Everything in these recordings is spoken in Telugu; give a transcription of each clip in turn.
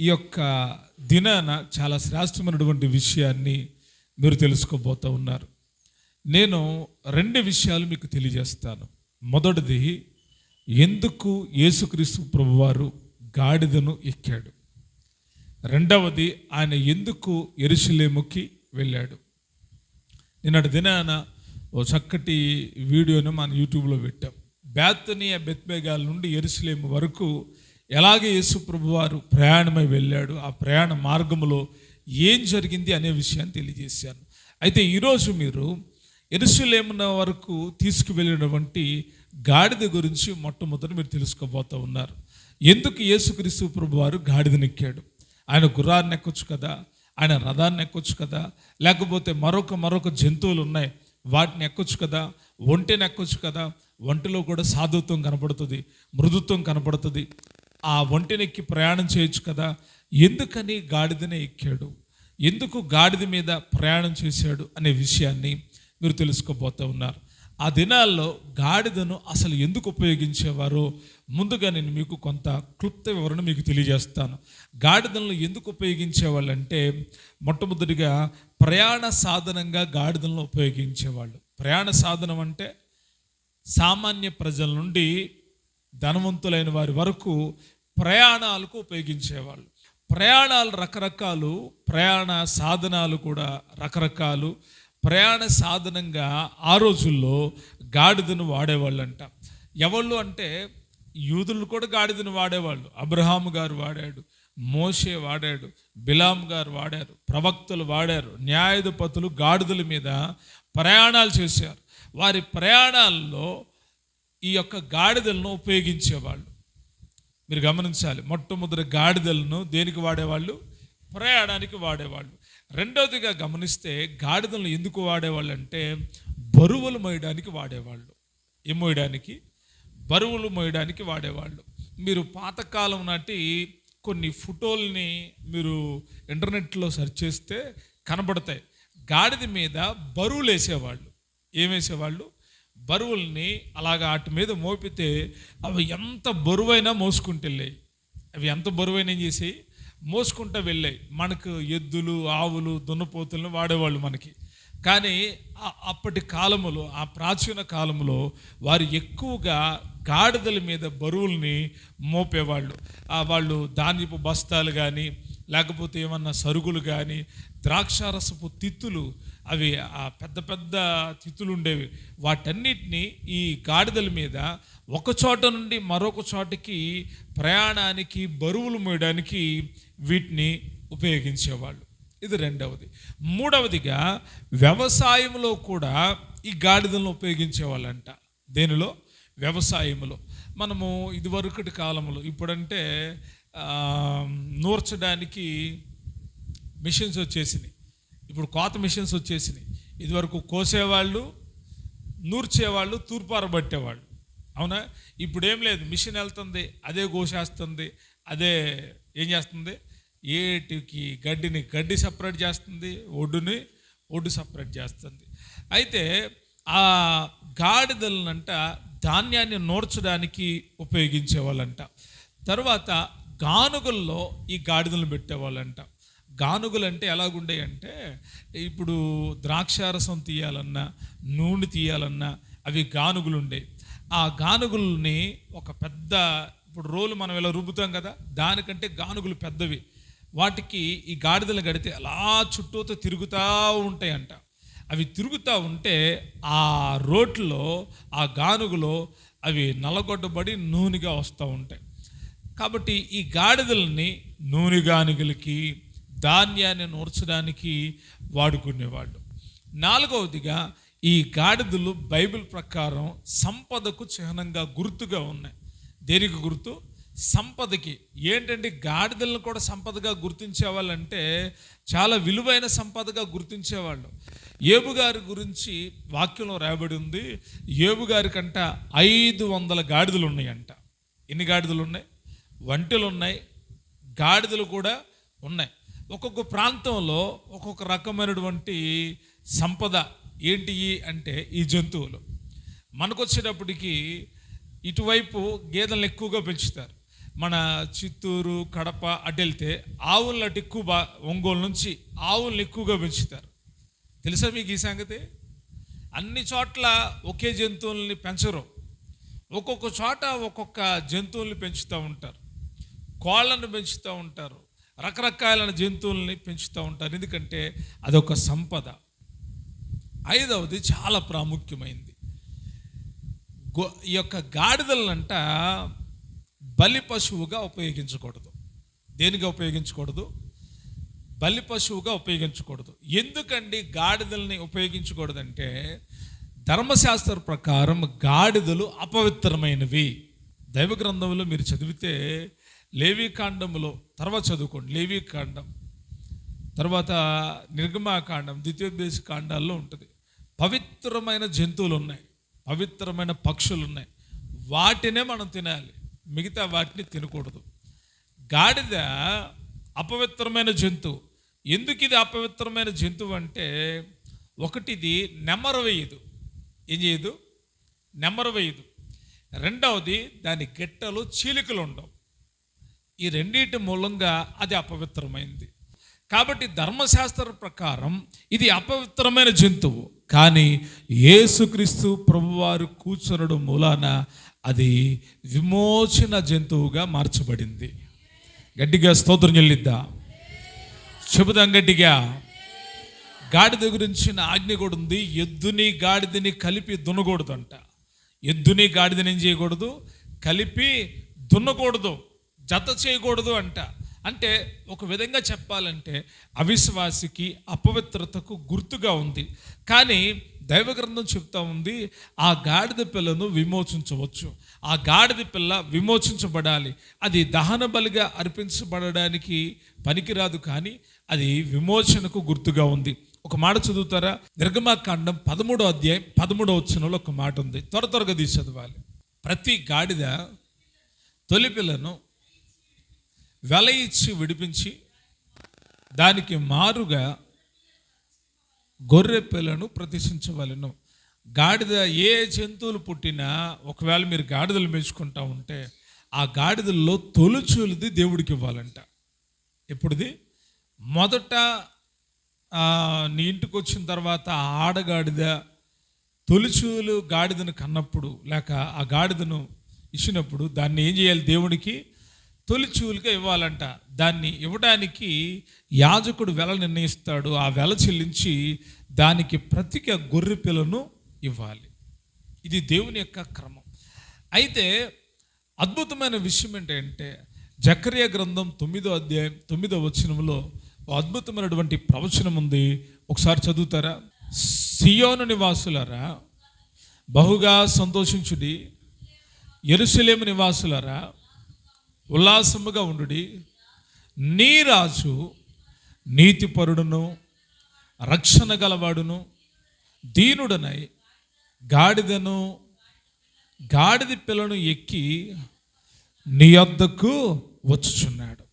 ఈ యొక్క దినాన చాలా శ్రేష్టమైనటువంటి విషయాన్ని మీరు తెలుసుకోబోతూ ఉన్నారు. నేను 2 విషయాలు మీకు తెలియజేస్తాను. మొదటిది, ఎందుకు యేసుక్రీస్తు ప్రభువారు గాడిదను ఎక్కాడు. రెండవది, ఆయన ఎందుకు యెరూషలేముకి వెళ్ళాడు. నిన్నటి దినాన ఓ చక్కటి వీడియోను మన యూట్యూబ్లో పెట్టాం. బేతనియా బెత్బేగాల నుండి యెరూషలేము వరకు ఎలాగే యేసు ప్రభువారు ప్రయాణమై వెళ్ళాడు, ఆ ప్రయాణ మార్గంలో ఏం జరిగింది అనే విషయాన్ని తెలియజేశాను. అయితే ఈరోజు మీరు యెరూషలేము వరకు తీసుకువెళ్ళినటువంటి గాడిద గురించి మొట్టమొదటి మీరు తెలుసుకోబోతూ ఉన్నారు. ఎందుకు యేసుక్రీస్తు ప్రభువారు గాడిదను ఎక్కాడు? ఆయన గుర్రాన్ని ఎక్కొచ్చు కదా, ఆయన రథాన్ని ఎక్కొచ్చు కదా, లేకపోతే మరొక జంతువులు ఉన్నాయి వాటిని ఎక్కొచ్చు కదా, ఒంటెని ఎక్కొచ్చు కదా. ఒంటిలో కూడా సాధుత్వం కనపడుతుంది, మృదుత్వం కనపడుతుంది. ఆ ఒంటెనెక్కి ప్రయాణం చేయొచ్చు కదా. ఎందుకని గాడిదనే ఎక్కాడు, ఎందుకు గాడిద మీద ప్రయాణం చేశాడు అనే విషయాన్ని మీరు తెలుసుకోబోతూ ఉన్నారు. ఆ దినాల్లో గాడిదను అసలు ఎందుకు ఉపయోగించేవారో ముందుగా నేను మీకు కొంత క్లుప్త వివరణ మీకు తెలియజేస్తాను. గాడిదలను ఎందుకు ఉపయోగించేవాళ్ళంటే, మొట్టమొదటిగా ప్రయాణ సాధనంగా గాడిదలను ఉపయోగించేవాళ్ళు. ప్రయాణ సాధనం అంటే సామాన్య ప్రజల నుండి ధనవంతులైన వారి వరకు ప్రయాణాలకు ఉపయోగించేవాళ్ళు. ప్రయాణాలు రకరకాలు, ప్రయాణ సాధనాలు కూడా రకరకాలు. ప్రయాణ సాధనంగా ఆ రోజుల్లో గాడిదను వాడేవాళ్ళంట. ఎవళ్ళు అంటే యూదులు కూడా గాడిదను వాడేవాళ్ళు. అబ్రహాము గారు వాడాడు, మోషే వాడాడు, బిలాం గారు వాడారు, ప్రవక్తలు వాడారు. న్యాయాధిపతులు గాడిదల మీద ప్రయాణాలు చేశారు. వారి ప్రయాణాల్లో ఈ యొక్క గాడిదలను ఉపయోగించేవాళ్ళు. మీరు గమనించాలి, మొట్టమొదటి గాడిదలను దేనికి వాడేవాళ్ళు? ప్రయాణానికి వాడేవాళ్ళు. రెండవదిగా గమనిస్తే గాడిదలను ఎందుకు వాడేవాళ్ళు అంటే బరువులు మోయడానికి వాడేవాళ్ళు. ఏం మోయడానికి? బరువులు మోయడానికి వాడేవాళ్ళు. మీరు పాతకాలం నాటి కొన్ని ఫోటోల్ని మీరు ఇంటర్నెట్లో సెర్చ్ చేస్తే కనబడతాయి. గాడిద మీద బరువులు వేసేవాళ్ళు. ఏం వేసేవాళ్ళు? బరువుల్ని అలాగా వాటి మీద మోపితే అవి ఎంత బరువైనా మోసుకుంటూ వెళ్ళాయి. అవి ఎంత బరువైనా ఏం చేసాయి? మోసుకుంటూ వెళ్ళాయి. మనకు ఎద్దులు, ఆవులు, దున్నపోతులను వాడేవాళ్ళు మనకి. కానీ అప్పటి కాలములో, ఆ ప్రాచీన కాలంలో వారు ఎక్కువగా గాడిదల మీద బరువుల్ని మోపేవాళ్ళు. వాళ్ళు ధాన్యపు బస్తాలు కానీ, లేకపోతే ఏమన్నా సరుకులు కానీ, ద్రాక్షారసపు తిత్తులు, అవి ఆ పెద్ద పెద్ద తిత్తులు ఉండేవి. వాటన్నిటినీ ఈ గాడిదల మీద ఒక చోట నుండి మరొక చోటకి ప్రయాణానికి, బరువులు మోయడానికి వీటిని ఉపయోగించేవాళ్ళు. ఇది రెండవది. మూడవదిగా వ్యవసాయంలో కూడా ఈ గాడిదలను ఉపయోగించేవాళ్ళంట. దేనిలో? వ్యవసాయంలో. మనము ఇదివరకటి కాలంలో, ఇప్పుడంటే నూర్చడానికి మిషన్స్ వచ్చేసినాయి, ఇప్పుడు కోత మిషన్స్ వచ్చేసినాయి. ఇదివరకు కోసేవాళ్ళు, నూర్చేవాళ్ళు, తూర్పారబట్టేవాళ్ళు. అవునా? ఇప్పుడు ఏం లేదు, మిషన్ వెళ్తుంది, అదే కోసేస్తుంది, అదే ఏం చేస్తుంది, ఏటికి గడ్డి సపరేట్ చేస్తుంది, ఒడ్డు సపరేట్ చేస్తుంది. అయితే ఆ గాడిదలనంట ధాన్యాన్ని నూర్చడానికి ఉపయోగించేవాళ్ళంట. తర్వాత గానుగల్లో ఈ గాడిదలను పెట్టేవాళ్ళంట. గానుగలు అంటే ఎలాగుండేవి అంటే, ఇప్పుడు ద్రాక్షారసం తీయాలన్నా, నూనె తీయాలన్నా అవి గానుగులు ఉండేవి. ఆ గానుగుల్ని ఒక పెద్ద, ఇప్పుడు రోలు మనం ఇలా రుబ్బుతాం కదా, దానికంటే గానుగులు పెద్దవి. వాటికి ఈ గాడిదలు గడితే అలా చుట్టూతో తిరుగుతూ ఉంటాయంట. అవి తిరుగుతూ ఉంటే ఆ రోట్లో, ఆ గానుగులో అవి నల్లగొట్టబడి నూనెగా వస్తూ ఉంటాయి. కాబట్టి ఈ గాడిదలని నూనె గానుగులకి, ధాన్యాన్ని నూర్చడానికి వాడుకునేవాళ్ళు. నాలుగవదిగా ఈ గాడిదలు బైబిల్ ప్రకారం సంపదకు చిహ్నంగా, గుర్తుగా ఉన్నాయి. దేనికి గుర్తు? సంపదకి. ఏంటంటే గాడిదలను కూడా సంపదగా గుర్తించేవాళ్ళంటే చాలా విలువైన సంపదగా గుర్తించేవాళ్ళు. ఏబు గారి గురించి వాక్యంలో రాయబడి ఉంది. ఏబు గారి కంట 500 గాడిదలు ఉన్నాయంట. ఎన్ని గాడిదలు ఉన్నాయి? ఒంటెలు ఉన్నాయి, గాడిదలు కూడా ఉన్నాయి. ఒక్కొక్క ప్రాంతంలో ఒక్కొక్క రకమైనటువంటి సంపద ఏంటి అంటే ఈ జంతువులు. మనకు వచ్చేటప్పటికి ఇటువైపు గేదెలను ఎక్కువగా పెంచుతారు, మన చిత్తూరు, కడప అటు వెళ్తే ఆవులను అటు ఎక్కువ ఒంగోలు నుంచి ఆవులను ఎక్కువగా పెంచుతారు. తెలుసా మీకు ఈ సంగతి? అన్ని చోట్ల ఒకే జంతువుల్ని పెంచరు, ఒక్కొక్క చోట ఒక్కొక్క జంతువుల్ని పెంచుతూ ఉంటారు. కోళ్ళను పెంచుతూ ఉంటారు, రకరకాలైన జంతువుల్ని పెంచుతూ ఉంటారు. ఎందుకంటే అదొక సంపద. ఐదవది చాలా ప్రాముఖ్యమైనది. ఈ యొక్క గాడిదలనంట బలి పశువుగా ఉపయోగించకూడదు. దేనిగా ఉపయోగించకూడదు? బలి పశువుగా ఉపయోగించకూడదు. ఎందుకండి గాడిదల్ని ఉపయోగించకూడదంటే, ధర్మశాస్త్ర ప్రకారం గాడిదలు అపవిత్రమైనవి. దైవ గ్రంథంలో మీరు చదివితే లేవీకాండంలో, తర్వాత చదువుకోండి, లేవీకాండం తర్వాత నిర్గమాకాండం, ద్వితీయోపదేశ కాండాల్లో ఉంటుంది. పవిత్రమైన జంతువులు ఉన్నాయి, పవిత్రమైన పక్షులు ఉన్నాయి, వాటినే మనం తినాలి, మిగతా వాటిని తినకూడదు. గాడిద అపవిత్రమైన జంతువు. ఎందుకు ఇది అపవిత్రమైన జంతువు అంటే, ఒకటిది నెమరు వేయదు. ఏం చేయదు? నెమరు వేయదు. రెండవది దాని గిట్టలు, చీలికలు ఉండవు. ఈ రెండింటి మూలంగా అది అపవిత్రమైంది. కాబట్టి ధర్మశాస్త్ర ప్రకారం ఇది అపవిత్రమైన జంతువు. కానీ యేసుక్రీస్తు ప్రభువారు కూర్చునడం మూలాన అది విమోచన జంతువుగా మార్చబడింది. గట్టిగా స్తోత్రం చెల్లిద్దా, చెబుదాం గట్టిగా. గాడిద గురించిన ఆజ్ఞ కూడా ఉంది. ఎద్దుని గాడిదని కలిపి దున్నకూడదంట. ఎద్దుని గాడిదని ఏం చేయకూడదు? కలిపి దున్నకూడదు, జత చేయకూడదు అంట. అంటే ఒక విధంగా చెప్పాలంటే అవిశ్వాసికి, అపవిత్రతకు గుర్తుగా ఉంది. కానీ దైవ గ్రంథం చెప్తా ఉంది, ఆ గాడిద పిల్లను విమోచించవచ్చు. ఆ గాడిద పిల్ల విమోచించబడాలి. అది దహన బలిగా అర్పించబడడానికి పనికిరాదు, కానీ అది విమోచనకు గుర్తుగా ఉంది. ఒక మాట చదువుతారా? నిర్గమాకాండం 13వ అధ్యాయం 13వ వచనంలో ఒక మాట ఉంది, త్వరగా తీసి చదవాలి. ప్రతి గాడిద తొలి పిల్లను వెల ఇచ్చి విడిపించి దానికి మారుగా గొర్రె పిల్లను ప్రతిష్ఠించవలెను. గాడిద, ఏ జంతువులు పుట్టినా, ఒకవేళ మీరు గాడిదలు పెంచుకుంటా ఉంటే ఆ గాడిదల్లో తొలుచూలుది దేవుడికి ఇవ్వాలంట. ఎప్పుడుది? మొదట నీ ఇంటికి వచ్చిన తర్వాత ఆ ఆడగాడిద తొలిచూలు గాడిదను కన్నప్పుడు, లేక ఆ గాడిదను ఇచ్చినప్పుడు దాన్ని ఏం చేయాలి? దేవుడికి తొలిచూలుగా ఇవ్వాలంట. దాన్ని ఇవ్వడానికి యాజకుడు వెల నిర్ణయిస్తాడు. ఆ వెల చెల్లించి దానికి ప్రతిగా గొర్రె పిల్లను ఇవ్వాలి. ఇది దేవుని యొక్క క్రమం. అయితే అద్భుతమైన విషయం ఏంటంటే, జకర్యా గ్రంథం 9వ అధ్యాయం 9వ వచనంలో అద్భుతమైనటువంటి ప్రవచనం ఉంది. ఒకసారి చదువుతారా? సియోను నివాసులారా బహుగా సంతోషించుడి, యెరూషలేము నివాసులారా ఉల్లాసముగా ఉండుడి. నీ రాజు నీతిపరుడును రక్షణ గలవాడును దీనుడనై గాడిదను గాడిద పిల్లను ఎక్కి నీ వద్దకు వచ్చుచున్నాడు.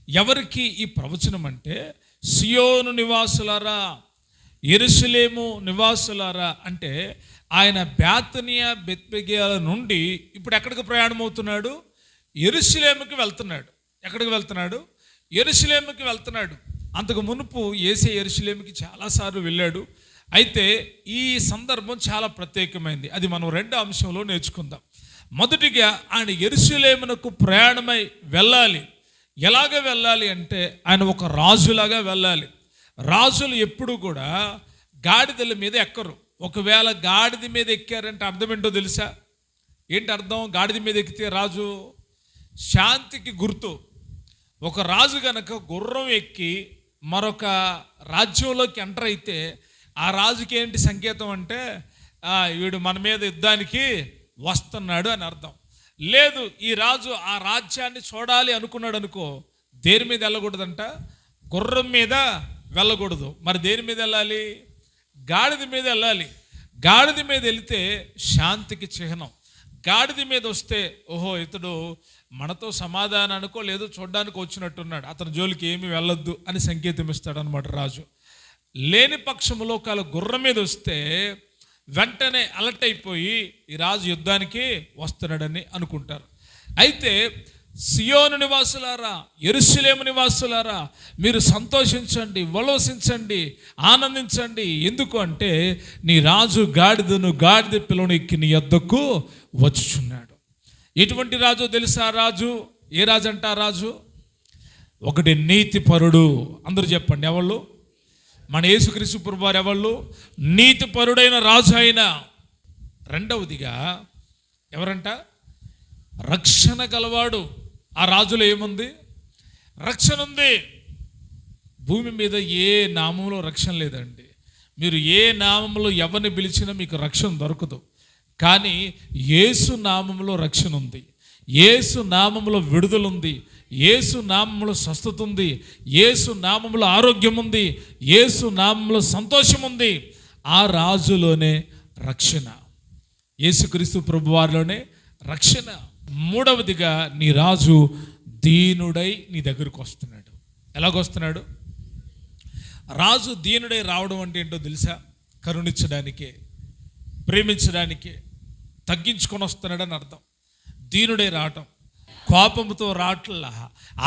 ఎవరికి ఈ ప్రవచనం అంటే, సియోను నివాసులారా, యెరూషలేము నివాసులారా. అంటే ఆయన బేతనియా, బెత్లెహేము నుండి ఇప్పుడు ఎక్కడికి ప్రయాణం అవుతున్నాడు? యెరూషలేముకి వెళ్తున్నాడు. ఎక్కడికి వెళ్తున్నాడు? యెరూషలేముకి వెళ్తున్నాడు. అంతకు మునుపు యేసయ్య యెరూషలేముకి చాలాసార్లు వెళ్ళాడు. అయితే ఈ సందర్భం చాలా ప్రత్యేకమైంది. అది మనం 2వ అంశంలో నేర్చుకుందాం. మొదటిగా ఆయన యెరూషలేమునకు ప్రయాణమై వెళ్ళాలి. ఎలాగ వెళ్ళాలి అంటే, ఆయన ఒక రాజులాగా వెళ్ళాలి. రాజులు ఎప్పుడు కూడా గాడిదల మీద ఎక్కరు. ఒకవేళ గాడిద మీద ఎక్కారంటే అర్థం ఏంటో తెలుసా? ఏంటి అర్థం? గాడిద మీద ఎక్కితే రాజు శాంతికి గుర్తు. ఒక రాజు గనక గుర్రం ఎక్కి మరొక రాజ్యంలోకి ఎంటర్ అయితే ఆ రాజుకి ఏంటి సంకేతం అంటే, వీడు మన మీద యుద్ధానికి వస్తున్నాడు అని అర్థం. లేదు, ఈ రాజు ఆ రాజ్యాన్ని చూడాలి అనుకున్నాడు అనుకో, దేని మీద వెళ్ళకూడదంట? గుర్రం మీద వెళ్ళకూడదు. మరి దేని మీద వెళ్ళాలి? గాడిద మీద వెళ్ళాలి. గాడిద మీద వెళితే శాంతికి చిహ్నం. గాడిద మీద వస్తే, ఓహో ఇతడు మనతో సమాధానానికో లేదో చూడడానికి వచ్చినట్టున్నాడు, అతని జోలికి ఏమీ వెళ్ళొద్దు అని సంకేతం ఇస్తాడు అనమాట రాజు. లేని పక్షంలో ఒకవేళ గుర్రం మీద వస్తే వెంటనే అలర్ట్ అయిపోయి ఈ రాజు యుద్ధానికి వస్తున్నాడని అనుకుంటారు. అయితే సియోను నివాసులారా, యెరూషలేము నివాసులారా, మీరు సంతోషించండి, ఉల్లసించండి, ఆనందించండి. ఎందుకు అంటే నీ రాజు గాడిద పిల్లను ఎక్కి నీ యొద్దకు వచ్చుచున్నాడు. ఎటువంటి రాజు తెలుసా? రాజు ఏ రాజు అంట? రాజు ఒకటి నీతిపరుడు. అందరూ చెప్పండి, ఎవళ్ళు? మన యేసుక్రీస్తు ప్రభువారు ఎవళ్ళు? నీతిపరుడైన రాజు అయిన. రెండవదిగా ఎవరంట? రక్షణ గలవాడు. ఆ రాజులో ఏముంది? రక్షణ ఉంది. భూమి మీద ఏ నామంలో రక్షణ లేదండి. మీరు ఏ నామంలో ఎవరిని పిలిచినా మీకు రక్షణ దొరకదు. కానీ యేసు నామంలో రక్షణ ఉంది, యేసు నామంలో విడుదల ఉంది, యేసు నామంలో స్వస్థత ఉంది, యేసు నామంలో ఆరోగ్యం ఉంది, యేసు నామంలో సంతోషం ఉంది. ఆ రాజులోనే రక్షణ, యేసుక్రీస్తు ప్రభువారిలోనే రక్షణ. మూడవదిగా నీ రాజు దీనుడై నీ దగ్గరకు వస్తున్నాడు. ఎలాగొస్తున్నాడు? రాజు దీనుడై రావడం అంటే ఏంటో తెలుసా? కరుణించడానికే, ప్రేమించడానికే, తగ్గించుకొని వస్తున్నాడని అర్థం. దీనుడై రావటం, కోపంతో రాట్లా,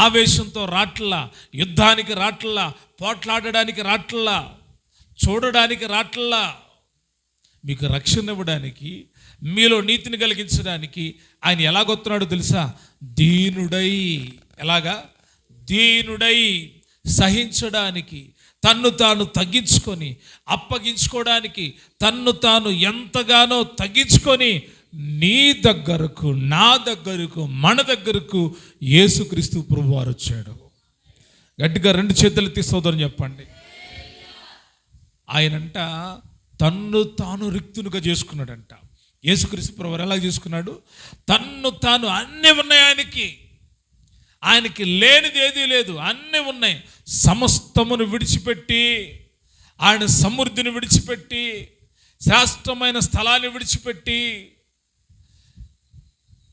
ఆవేశంతో రాట్లా, యుద్ధానికి రాట్లా, పోట్లాడడానికి రాట్లా, చూడడానికి రాట్లా. మీకు రక్షణ ఇవ్వడానికి, మీలో నీతిని కలిగించడానికి ఆయన ఎలాగొస్తున్నాడో తెలుసా? దీనుడై. ఎలాగా? దీనుడై, సహించడానికి, తన్ను తాను తగ్గించుకొని, అప్పగించుకోవడానికి, తన్ను తాను ఎంతగానో తగ్గించుకొని నీ దగ్గరకు, నా దగ్గరకు, మన దగ్గరకు యేసుక్రీస్తు ప్రభువారు వచ్చాడు. గట్టిగా రెండు చేతులు ఎత్తి సోదరుని చెప్పండి. ఆయనంట తన్ను తాను రిక్తునిగా చేసుకున్నాడంట. యేసుక్రీస్తు ప్రభువారు ఎలా చేసుకున్నాడు? తన్ను తాను, అన్నీ ఉన్నాయి ఆయనకి లేనిది ఏదీ లేదు, అన్నీ ఉన్నాయి. సమస్తమును విడిచిపెట్టి, ఆయన సమృద్ధిని విడిచిపెట్టి, శ్రేష్టమైన స్థలాన్ని విడిచిపెట్టి,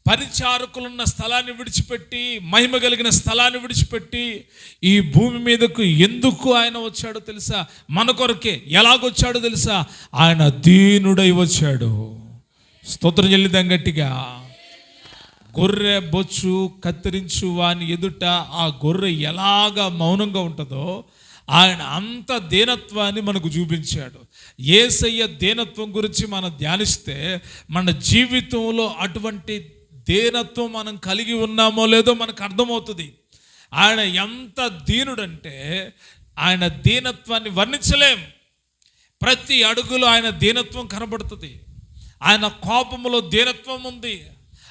పరిచారకులున్న స్థలాన్ని విడిచిపెట్టి, మహిమ కలిగిన స్థలాన్ని విడిచిపెట్టి ఈ భూమి మీదకు ఎందుకు ఆయన వచ్చాడో తెలుసా? మన కొరకే. ఎలాగొచ్చాడో తెలుసా? ఆయన దీనుడై వచ్చాడు. స్తోత్రం చెల్లిద్దాం గట్టిగా. గొర్రె బొచ్చు కత్తిరించు వాని ఎదుట ఆ గొర్రె ఎలాగా మౌనంగా ఉంటుందో ఆయన అంత దీనత్వాన్ని మనకు చూపించాడు. యేసయ్య దీనత్వం గురించి మనం ధ్యానిస్తే మన జీవితంలో అటువంటి దీనత్వం మనం కలిగి ఉన్నామో లేదో మనకు అర్థమవుతుంది. ఆయన ఎంత దీనుడంటే ఆయన దీనత్వాన్ని వర్ణించలేం. ప్రతి అడుగులో ఆయన దీనత్వం కనబడుతుంది. ఆయన కోపములో దీనత్వం ఉంది,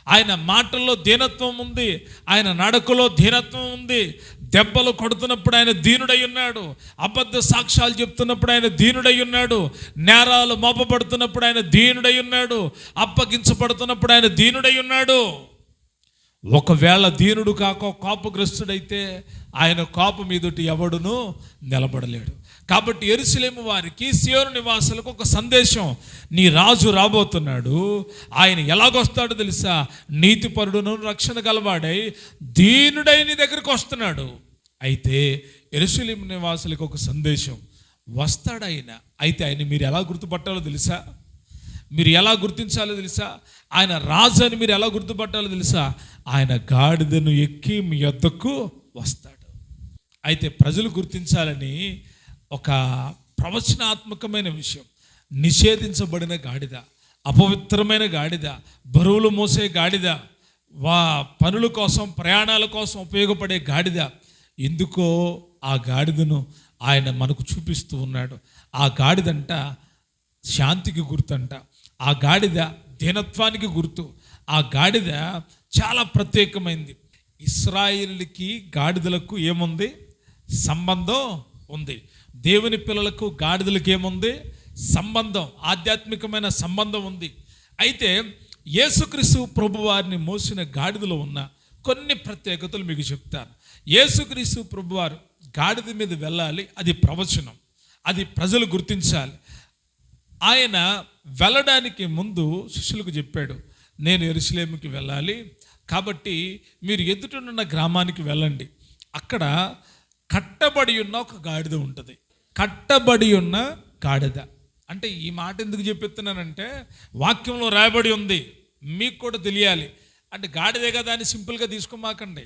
ఆయన మాటల్లో దీనత్వం ఉంది, ఆయన నడకలో దీనత్వం ఉంది. దెబ్బలు కొడుతున్నప్పుడు ఆయన దీనుడై ఉన్నాడు, అబద్ధ సాక్ష్యాలు చెప్తున్నప్పుడు ఆయన దీనుడై ఉన్నాడు, నేరాలు మోపబడుతున్నప్పుడు ఆయన దీనుడై ఉన్నాడు, అప్పగించబడుతున్నప్పుడు ఆయన దీనుడై ఉన్నాడు. ఒకవేళ దీనుడు కాక కోపగ్రస్తుడైతే ఆయన కోపం మీదటి ఎవడును నిలబడలేడు. కాబట్టి యెరూషలేము వారికి, సియోను నివాసులకు ఒక సందేశం: నీ రాజు రాబోతున్నాడు. ఆయన ఎలాగొస్తాడో తెలుసా? నీతిపరుడును, రక్షణ గలవాడై, దీనుడై నీ దగ్గరికి వస్తున్నాడు. అయితే యెరూషలేము నివాసులకు ఒక సందేశం: వస్తాడు ఆయన. అయితే ఆయన మీరు ఎలా గుర్తుపట్టాలో తెలుసా? మీరు ఎలా గుర్తించాలో తెలుసా? ఆయన రాజు అని మీరు ఎలా గుర్తుపట్టాలో తెలుసా? ఆయన గాడిదను ఎక్కి మీ యొద్దకు వస్తాడు. అయితే ప్రజలు గుర్తించాలని ఒక ప్రవచనాత్మకమైన విషయం: నిషేధించబడిన గాడిద, అపవిత్రమైన గాడిద, బరువులు మోసే గాడిద, పనుల కోసం, ప్రయాణాల కోసం ఉపయోగపడే గాడిద. ఎందుకో ఆ గాడిదను ఆయన మనకు చూపిస్తూ ఉన్నాడు. ఆ గాడిదంట శాంతికి గుర్తంట, ఆ గాడిద దీనత్వానికి గుర్తు, ఆ గాడిద చాలా ప్రత్యేకమైంది. ఇశ్రాయేలుకి గాడిదలకు ఏముంది? సంబంధం ఉంది. దేవుని పిల్లలకు గాడిదలకు ఏముంది? సంబంధం, ఆధ్యాత్మికమైన సంబంధం ఉంది. అయితే యేసుక్రీస్తు ప్రభువారిని మోసిన గాడిదలో ఉన్న కొన్ని ప్రత్యేకతలు మీకు చెప్తాను. యేసుక్రీస్తు ప్రభువారు గాడిద మీద వెళ్ళాలి, అది ప్రవచనం, అది ప్రజలు గుర్తించాలి. ఆయన వెళ్ళడానికి ముందు శిష్యులకు చెప్పాడు: నేను యెరూషలేముకి వెళ్ళాలి, కాబట్టి మీరు ఎదుటనున్న గ్రామానికి వెళ్ళండి. అక్కడ కట్టబడి ఉన్న ఒక గాడిద ఉంటుంది. కట్టబడి ఉన్న గాడిద అంటే ఈ మాట ఎందుకు చెప్పిస్తున్నానంటే వాక్యంలో రాయబడి ఉంది, మీకు కూడా తెలియాలి. అంటే గాడిదే కదా అని సింపుల్గా తీసుకోమాకండి.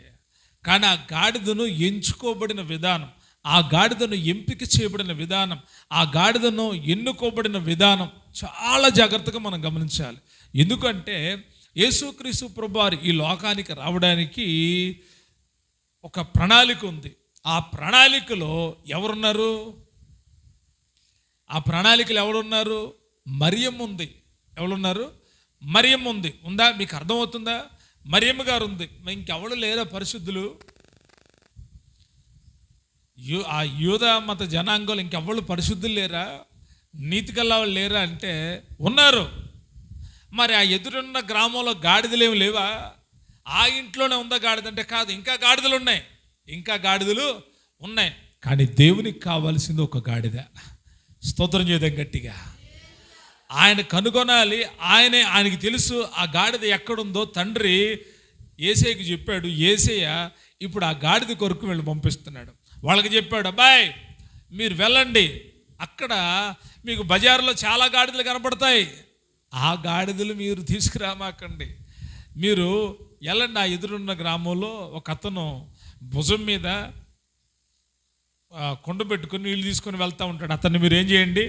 కానీ ఆ గాడిదను ఎంచుకోబడిన విధానం, ఆ గాడిదను ఎంపిక చేయబడిన విధానం, ఆ గాడిదను ఎన్నుకోబడిన విధానం చాలా జాగ్రత్తగా మనం గమనించాలి. ఎందుకంటే యేసుక్రీస్తు ప్రభువారు ఈ లోకానికి రావడానికి ఒక ప్రణాళిక ఉంది. ఆ ప్రణాళికలో ఎవరున్నారు? ఆ ప్రణాళికలు ఎవరున్నారు? మరియమ్మ ఉంది. ఎవరున్నారు? మరియమ్మ ఉంది. ఉందా? మీకు అర్థమవుతుందా? మరియమ్మ గారు ఉంది. ఇంకెవరు లేరా పరిశుద్ధులు? ఆ యూదా మత జనాంగంలో ఇంకెవరు పరిశుద్ధులు లేరా? నీతి గల్లా వాళ్ళు లేరా అంటే ఉన్నారు. మరి ఆ ఎదురున్న గ్రామంలో గాడిదలు ఏమి లేవా? ఆ ఇంట్లోనే ఉందా గాడిద అంటే కాదు, ఇంకా గాడిదలు ఉన్నాయి, ఇంకా గాడిదలు ఉన్నాయి. కానీ దేవునికి కావాల్సింది ఒక గాడిద. స్తోత్రం చేద్దాం గట్టిగా. ఆయన కనుగొనాలి. ఆయనకి తెలుసు ఆ గాడిద ఎక్కడుందో. తండ్రి యేసయ్యకి చెప్పాడు. యేసయ్య ఇప్పుడు ఆ గాడిద కొరకు వీళ్ళు పంపిస్తున్నాడు. వాళ్ళకి చెప్పాడు, అబ్బాయి మీరు వెళ్ళండి, అక్కడ మీకు బజార్లో చాలా గాడిదలు కనపడతాయి, ఆ గాడిదలు మీరు తీసుకురామాకండి, మీరు వెళ్ళండి. ఆ ఎదురున్న గ్రామంలో ఒక అతను భుజం మీద కొండ పెట్టుకుని నీళ్ళు తీసుకొని వెళ్తూ ఉంటాడు. అతన్ని మీరు ఏం చేయండి,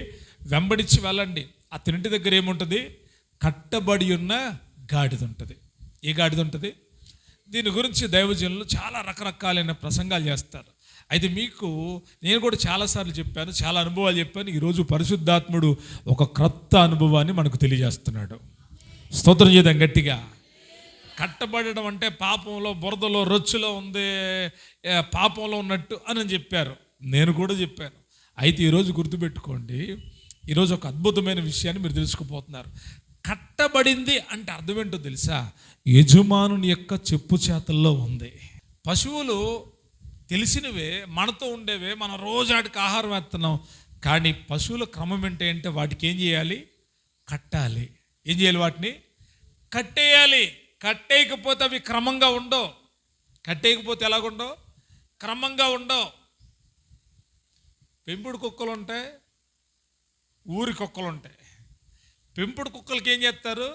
వెంబడించి వెళ్ళండి. అతనింటి దగ్గర ఏముంటుంది? కట్టబడి ఉన్న గాడిద ఉంటుంది. ఏ గాడిద ఉంటుంది? దీని గురించి దైవజనులు చాలా రకరకాలైన ప్రసంగాలు చేస్తారు. అయితే మీకు నేను కూడా చాలాసార్లు చెప్పాను, చాలా అనుభవాలు చెప్పాను. ఈరోజు పరిశుద్ధాత్ముడు ఒక క్రొత్త అనుభవాన్ని మనకు తెలియజేస్తున్నాడు. స్తోత్రం చేద్దాం గట్టిగా. కట్టబడడం అంటే పాపంలో, బురదలో, రొచ్చులో ఉంది, పాపంలో ఉన్నట్టు అని చెప్పారు. నేను కూడా చెప్పాను. అయితే ఈరోజు గుర్తుపెట్టుకోండి, ఈరోజు ఒక అద్భుతమైన విషయాన్ని మీరు తెలుసుకుపోతున్నారు. కట్టబడింది అంటే అర్థం ఏంటో తెలుసా? యజమానుని యొక్క చెప్పు చేతల్లో ఉంది. పశువులు తెలిసినవే, మనతో ఉండేవే, మనం రోజు వాటికి ఆహారం వేస్తున్నాం. కానీ పశువుల క్రమం ఏంటంటే వాటికి ఏం చేయాలి? కట్టాలి. ఏం చేయాలి? వాటిని కట్టేయాలి. కట్టేయకపోతే అవి క్రమంగా ఉండవు. కట్టేయకపోతే ఎలాగుండవు? క్రమంగా ఉండవు. పెంపుడు కుక్కలు ఉంటాయి, ఊరి కుక్కలు ఉంటాయి. పెంపుడు కుక్కలకి ఏం చేస్తారు?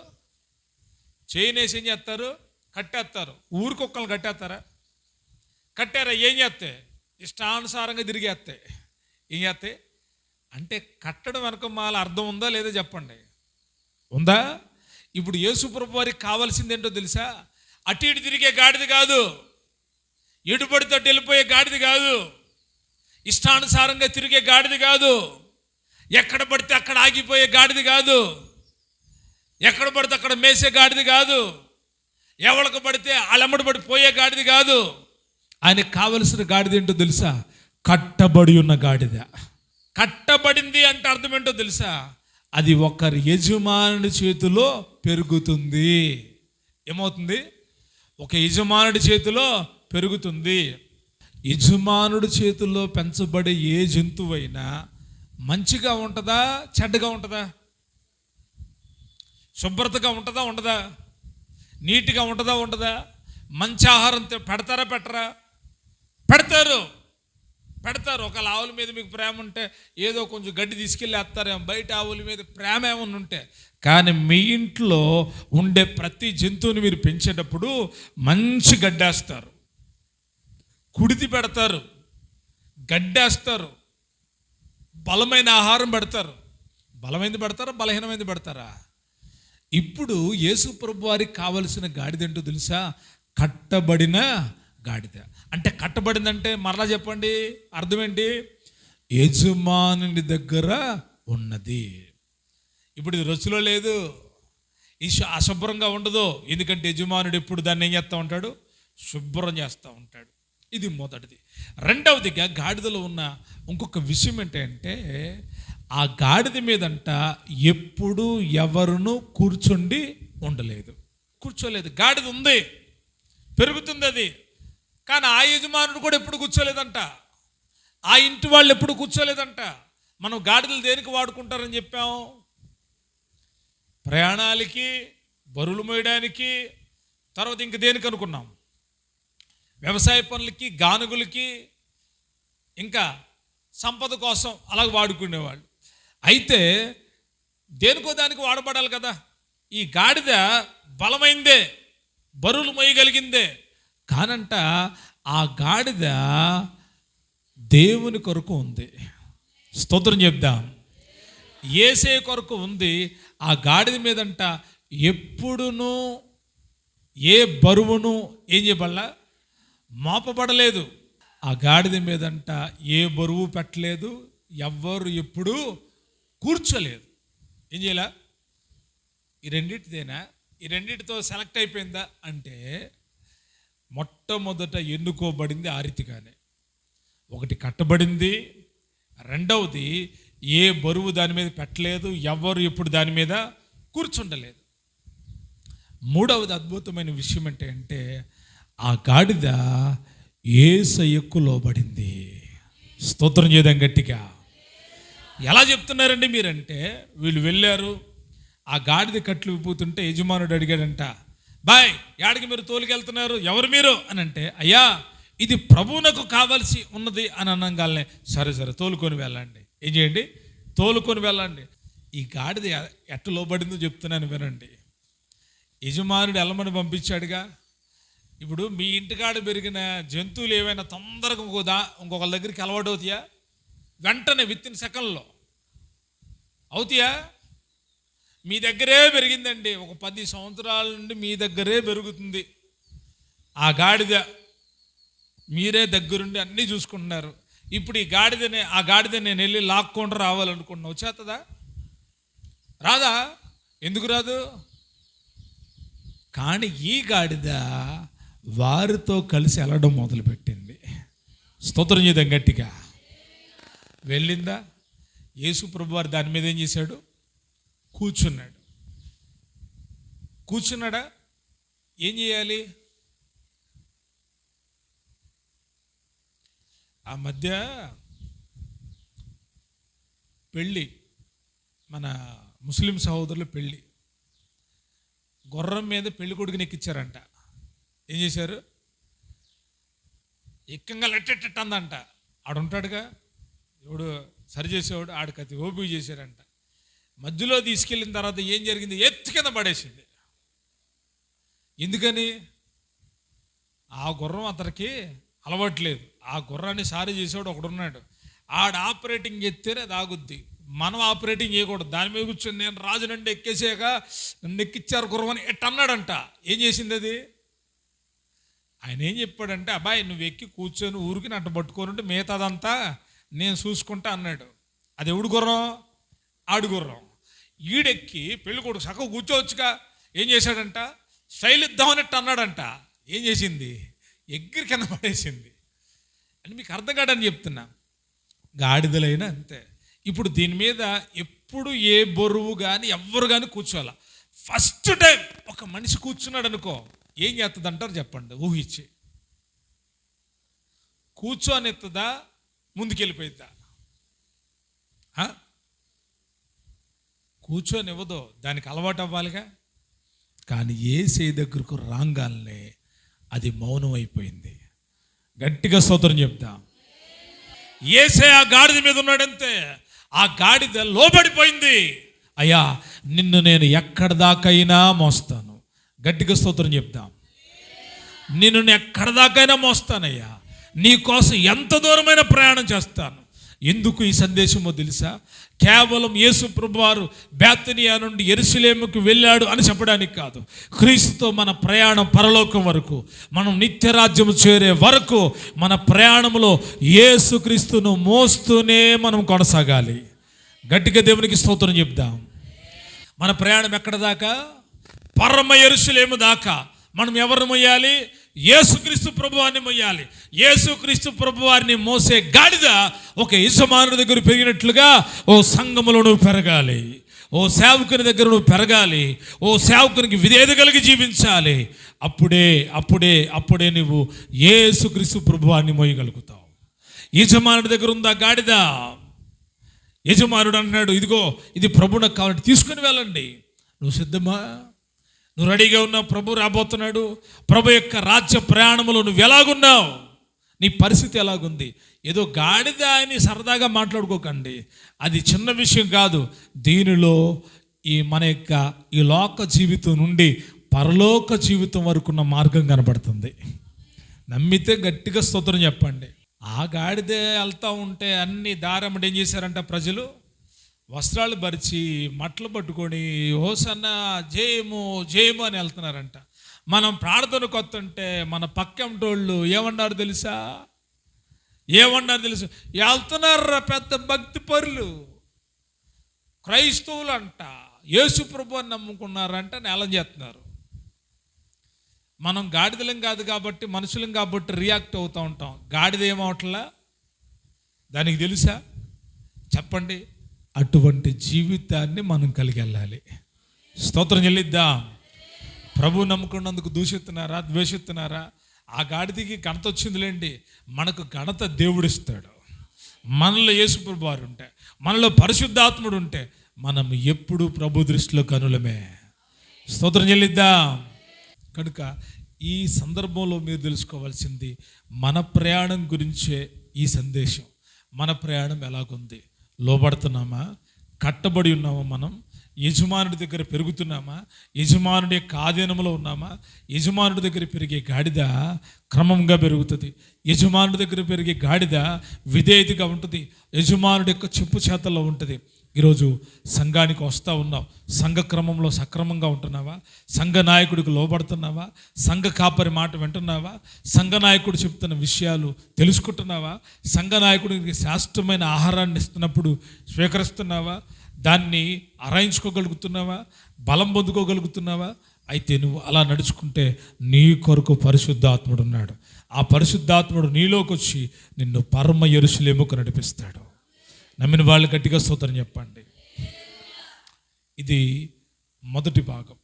చేయనేసి ఏం చేస్తారు? కట్టేస్తారు. ఊరి కుక్కలు కట్టేస్తారా? కట్టారా? ఏం చేస్తాయి? ఇష్టానుసారంగా తిరిగేస్తాయి. ఏం చేస్తాయి అంటే కట్టడం వెనక మాల అర్థం ఉందా లేదా చెప్పండి. ఉందా? ఇప్పుడు యేసు ప్రభువు వారికి కావాల్సింది ఏంటో తెలుసా? అటు ఇటు తిరిగే గాడిద కాదు, ఎడుపడితో వెళ్ళిపోయే గాడిద కాదు, ఇష్టానుసారంగా తిరిగే గాడిద కాదు, ఎక్కడ పడితే అక్కడ ఆగిపోయే గాడిద కాదు, ఎక్కడ పడితే అక్కడ మేసే గాడిద కాదు, ఎవరికి పడితే అలమ్మడి పడిపోయే గాడిద కాదు. ఆయనకు కావలసిన గాడిద ఏంటో తెలుసా? కట్టబడి ఉన్న గాడిద. కట్టబడింది అంటే అర్థం ఏంటో తెలుసా? అది ఒకరి యజమానుడి చేతిలో పెరుగుతుంది. ఏమవుతుంది? ఒక యజమానుడి చేతిలో పెరుగుతుంది. యజమానుడి చేతుల్లో పెంచబడే ఏ జంతువైనా మంచిగా ఉంటుందా, చెడ్డగా ఉంటుందా? శుభ్రతగా ఉంటుందా, ఉండదా? నీట్గా ఉంటుందా, ఉండదా? మంచి ఆహారం పెడతారా, పెట్టరా? పెడతారు. ఒకవేళ ఆవుల మీద మీకు ప్రేమ ఉంటే ఏదో కొంచెం గడ్డి తీసుకెళ్ళి వేస్తారేమో, బయట ఆవుల మీద ప్రేమ ఏమన్నా ఉంటే. కానీ మీ ఇంట్లో ఉండే ప్రతి జంతువుని మీరు పెంచేటప్పుడు మంచి గడ్డేస్తారు, కుడితి పెడతారు, గడ్డేస్తారు, బలమైన ఆహారం పెడతారు. బలమైంది పెడతారా, బలహీనమైంది పెడతారా? ఇప్పుడు యేసు ప్రభు వారికి కావలసిన గాడిద ఏంటో తెలుసా? కట్టబడిన గాడిద. అంటే కట్టబడిందంటే మరలా చెప్పండి, అర్థం ఏంటి? యజమానుని దగ్గర ఉన్నది. ఇప్పుడు ఇది రుచిలో లేదు, అశుభ్రంగా ఉండదు. ఎందుకంటే యజమానుడు ఎప్పుడు దాన్ని ఏం చేస్తూ ఉంటాడు? శుభ్రం చేస్తూ ఉంటాడు. ఇది మొదటిది. రెండవదిగా గాడిదలో ఉన్న ఇంకొక విషయం ఏంటంటే, ఆ గాడిద మీదంట ఎప్పుడు ఎవరును కూర్చోలేదు. గాడిద ఉంది, పెరుగుతుంది అది. కానీ ఆ యజమానుడు కూడా ఎప్పుడు కూర్చోలేదంట, ఆ ఇంటి వాళ్ళు ఎప్పుడు కూర్చోలేదంట. మనం గాడిదలు దేనికి వాడుకుంటారని చెప్పాము? ప్రయాణాలకి, బరువులు మోయడానికి, తర్వాత ఇంక దేనికి అనుకున్నాం? వ్యవసాయ పనులకి, గానుగులకి, ఇంకా సంపద కోసం అలాగ వాడుకునేవాళ్ళు. అయితే దేనికో దానికి వాడబడాలి కదా. ఈ గాడిద బలమైందే, బరువులు మోయగలిగిందే. కానంట ఆ గాడిద దేవుని కొరకు ఉంది. స్తోత్రం చెప్దాం. యేసే కొరకు ఉంది. ఆ గాడిద మీదంట ఎప్పుడునూ ఏ బరువును ఏం చేయబడలా, మోపబడలేదు. ఆ గాడిద మీదంట ఏ బరువు పెట్టలేదు, ఎవ్వరు ఎప్పుడు కూర్చోలేదు. ఏం చేయాల? ఈ రెండింటిదేనా? ఈ రెండింటితో సెలెక్ట్ అయిపోయిందా అంటే మొట్టమొదట ఎన్నుకోబడింది ఆ రీతిగానే. ఒకటి కట్టబడింది, రెండవది ఏ బరువు దాని మీద పెట్టలేదు, ఎవ్వరు ఎప్పుడు దాని మీద కూర్చుండలేదు. మూడవది అద్భుతమైన విషయం అంటే ఆ గాడిద యేసయ్యకు లోబడింది. స్తోత్రం చేద్దాం గట్టిగా. ఎలా చెప్తున్నారండి మీరంటే, వీళ్ళు వెళ్ళారు, ఆ గాడిద కట్లు విప్పుతుంటే యజమానుడు అడిగాడంట, బాయ్ యాడికి మీరు తోలుకెళ్తున్నారు, ఎవరు మీరు అని అంటే, అయ్యా ఇది ప్రభువునకు కావాల్సి ఉన్నది అని అనగానే, సరే సరే తోలుకొని వెళ్ళండి. ఏం చేయండి? తోలుకొని వెళ్ళండి. ఈ గాడిద ఎట్ట లోబడిందో చెప్తున్నాను వినండి. యజమానుడు ఎల్లమని పంపించాడుగా. ఇప్పుడు మీ ఇంటికాడ పెరిగిన జంతువులు ఏవైనా తొందరగా ఇంకొకళ్ళ దగ్గరికి అలవాటు అవుతాయా? వెంటనే విత్తిన సెకండ్లో అవుతాయా? మీ దగ్గరే పెరిగిందండి, ఒక 10 సంవత్సరాల నుండి మీ దగ్గరే పెరుగుతుంది ఆ గాడిద. మీరే దగ్గరుండి అన్నీ చూసుకుంటున్నారు. ఇప్పుడు ఆ గాడిద నేను వెళ్ళి లాక్కుండా రావాలనుకుంటున్నా, వచ్చేస్తుందా? రాదా? ఎందుకు రాదు? కానీ ఈ గాడిద వారితో కలిసి వెళ్ళడం మొదలుపెట్టింది. స్తోత్రం చేద్దాం గట్టిగా. వెళ్ళిందా? యేసు ప్రభు వారు దాని మీద ఏం చేశాడు? కూర్చున్నాడు. కూర్చున్నాడా? ఏం చేయాలి? ఆ మధ్య పెళ్ళి, మన ముస్లిం సహోదరులు పెళ్ళి, గుర్రం మీద పెళ్లి కొడుకుని ఎక్కించారంట. ఏం చేశారు? ఎక్కంగా లెట్టెట్ట అందంట. ఆడుంటాడుగా ఎవడు సరి చేసేవాడు, ఆడికి అది ఓపిక చేశారంట. మధ్యలో తీసుకెళ్ళిన తర్వాత ఏం జరిగింది? ఎత్తు కింద పడేసింది. ఎందుకని? ఆ గుర్రం అతనికి అలవాట్లేదు. ఆ గుర్రాన్ని సారీ చేసేవాడు ఒకడున్నాడు. ఆడ ఆపరేటింగ్ చేస్తేనే అది ఆగుద్ది, మనం ఆపరేటింగ్ చేయకూడదు. దాని మీద కూర్చొని నేను రాజు నుండి ఎక్కేసాక నన్ను ఎక్కిచ్చారు గుర్రం అని ఎట్ట అన్నాడంట. ఏం చేసింది అది? ఆయన ఏం చెప్పాడంటే, అబ్బాయి నువ్వు ఎక్కి కూర్చొని ఊరికి నట్టు పట్టుకోనుంటే మిగతాదంతా నేను చూసుకుంటా అన్నాడు. అది ఎవడు గుర్రం? ఆడు గుర్రం. ఈడెక్కి పెళ్ళి కొడుకు సగం కూర్చోవచ్చుగా. ఏం చేశాడంట? స్టైల్ ఇద్దామన్నట్టు అన్నాడంట. ఏం చేసింది? ఎగ్గిరి కింద పడేసింది. అని మీకు అర్థం కాడని చెప్తున్నా. గాడిదలైనా అంతే. ఇప్పుడు దీని మీద ఎప్పుడు ఏ బరువు కానీ ఎవ్వరు కానీ కూర్చోాల. ఫస్ట్ టైం ఒక మనిషి కూర్చున్నాడు అనుకో, ఏం చేస్తుంది అంటారు చెప్పండి? ఊహించి. కూర్చొని ఎత్తుదా, ముందుకెళ్ళిపోయిద్దా? కూర్చొని ఇవ్వదు, దానికి అలవాటు అవ్వాలిగా. కానీ యేసే దగ్గరకు రాగానే అది మౌనం అయిపోయింది. గట్టిగా స్తోత్రం చెప్తాం. యేసే ఆ గాడిద మీద ఉన్నాడంతే. ఆ గాడిద లోబడిపోయింది. అయ్యా నిన్ను నేను ఎక్కడి దాకైనా మోస్తాను. గట్టిగా స్తోత్రం చెప్తాం. నిన్ను ఎక్కడి దాకైనా మోస్తానయ్యా, నీ కోసం ఎంత దూరమైన ప్రయాణం చేస్తాను. ఎందుకు ఈ సందేశమో తెలుసా? కేవలం యేసు ప్రభువారు బేతనియా నుండి యెరూషలేముకు వెళ్ళాడు అని చెప్పడానికి కాదు. క్రీస్తుతో మన ప్రయాణం పరలోకం వరకు, మనం నిత్యరాజ్యము చేరే వరకు మన ప్రయాణంలో యేసుక్రీస్తును మోస్తూనే మనం కొనసాగాలి. గట్టిగా దేవునికి స్తోత్రం చెప్దాం. మన ప్రయాణం ఎక్కడ దాకా? పరమ యెరూషలేము దాకా. మనం ఎవరిని మొయ్యాలి? యేసుక్రీస్తు ప్రభువారిని మొయ్యాలి. యేసుక్రీస్తు ప్రభువారిని మోసే గాడిద ఒక యజమానుడి దగ్గర పెరిగినట్లుగా ఓ సంఘములో నువ్వు పెరగాలి. ఓ సేవకుని దగ్గర నువ్వు పెరగాలి. ఓ సేవకునికి విధేయత కలిగి జీవించాలి. అప్పుడే నువ్వు యేసుక్రీస్తు ప్రభువారిని మోయగలుగుతావు. యజమానుడి దగ్గర ఉందా గాడిద? యజమానుడు అన్నాడు, ఇదిగో ఇది ప్రభువునకు కావాలంటే తీసుకుని వెళ్ళండి. నువ్వు సిద్ధమా? నువ్వు రెడీగా ఉన్నావు? ప్రభు రాబోతున్నాడు. ప్రభు యొక్క రాజ్య ప్రయాణంలో నువ్వు ఎలాగున్నావు? నీ పరిస్థితి ఎలాగుంది? ఏదో గాడిద అని సరదాగా మాట్లాడుకోకండి, అది చిన్న విషయం కాదు. దీనిలో మన యొక్క ఈ లోక జీవితం నుండి పరలోక జీవితం వరకున్న మార్గం కనబడుతుంది. నమ్మితే గట్టిగా స్తోత్రం చెప్పండి. ఆ గాడిదే వెళ్తూ ఉంటే అన్ని దారమ్మడి ఏం చేశారంట, ప్రజలు వస్త్రాలు పరిచి మట్టలు పట్టుకొని హోసన్న జయము జయము అని వెళ్తున్నారంట. మనం ప్రార్థన కొత్తంటే మన పక్కంటోళ్ళు ఏమన్నారు తెలుసా? వెళ్తున్నారా పెద్ద భక్తి పరులు, క్రైస్తవులు అంట, యేసు ప్రభువుని నమ్ముకున్నారంట, నేలం చేస్తున్నారు. మనం గాడిదలం కాదు కాబట్టి, మనుషులం కాబట్టి రియాక్ట్ అవుతూ ఉంటాం. గాడిద ఏమవట్లా, దానికి తెలుసా? చెప్పండి. అటువంటి జీవితాన్ని మనం కలిగి వెళ్ళాలి. స్తోత్రం చెల్లిద్దాం. ప్రభు నమ్ముకున్నందుకు దూషిస్తున్నారా, ద్వేషిస్తున్నారా? ఆ గాడిదకి ఘనత వచ్చిందిలేండి. మనకు ఘనత దేవుడిస్తాడు. మనలో యేసు ప్రభు వారు ఉంటే, మనలో పరిశుద్ధాత్ముడు ఉంటే, మనం ఎప్పుడు ప్రభు దృష్టిలో కనులమే. స్తోత్రం చెల్లిద్దాం. కనుక ఈ సందర్భంలో మీరు తెలుసుకోవాల్సింది, మన ప్రయాణం గురించే ఈ సందేశం. మన ప్రయాణం ఎలాగుంది? లోబడుతున్నామా? కట్టబడి ఉన్నామా? మనం యజమానుడి దగ్గర పెరుగుతున్నామా? యజమానుడి యొక్క ఆధీనంలో ఉన్నామా? యజమానుడి దగ్గర పెరిగే గాడిద క్రమంగా పెరుగుతుంది. యజమానుడి దగ్గర పెరిగే గాడిద విధేయతగా ఉంటుంది. యజమానుడి యొక్క చెప్పు చేతల్లో ఉంటుంది. ఈరోజు సంఘానికి వస్తూ ఉన్నావు, సంఘ క్రమంలో సక్రమంగా ఉంటున్నావా? సంఘ నాయకుడికి లోబడుతున్నావా? సంఘ కాపరి మాట వింటున్నావా? సంఘ నాయకుడు చెప్తున్న విషయాలు తెలుసుకుంటున్నావా? సంఘ నాయకుడికి శ్రేష్టమైన ఆహారాన్ని ఇస్తున్నప్పుడు స్వీకరిస్తున్నావా? దాన్ని అరాయించుకోగలుగుతున్నావా? బలం పొందుకోగలుగుతున్నావా? అయితే నువ్వు అలా నడుచుకుంటే నీ కొరకు పరిశుద్ధాత్ముడు ఉన్నాడు. ఆ పరిశుద్ధాత్ముడు నీలోకి వచ్చి నిన్ను పరమ యెరూషలేముకు నడిపిస్తాడు. నమ్మిన వాళ్ళు గట్టిగా స్తోత్రం చెప్పండి. ఇది మొదటి భాగం.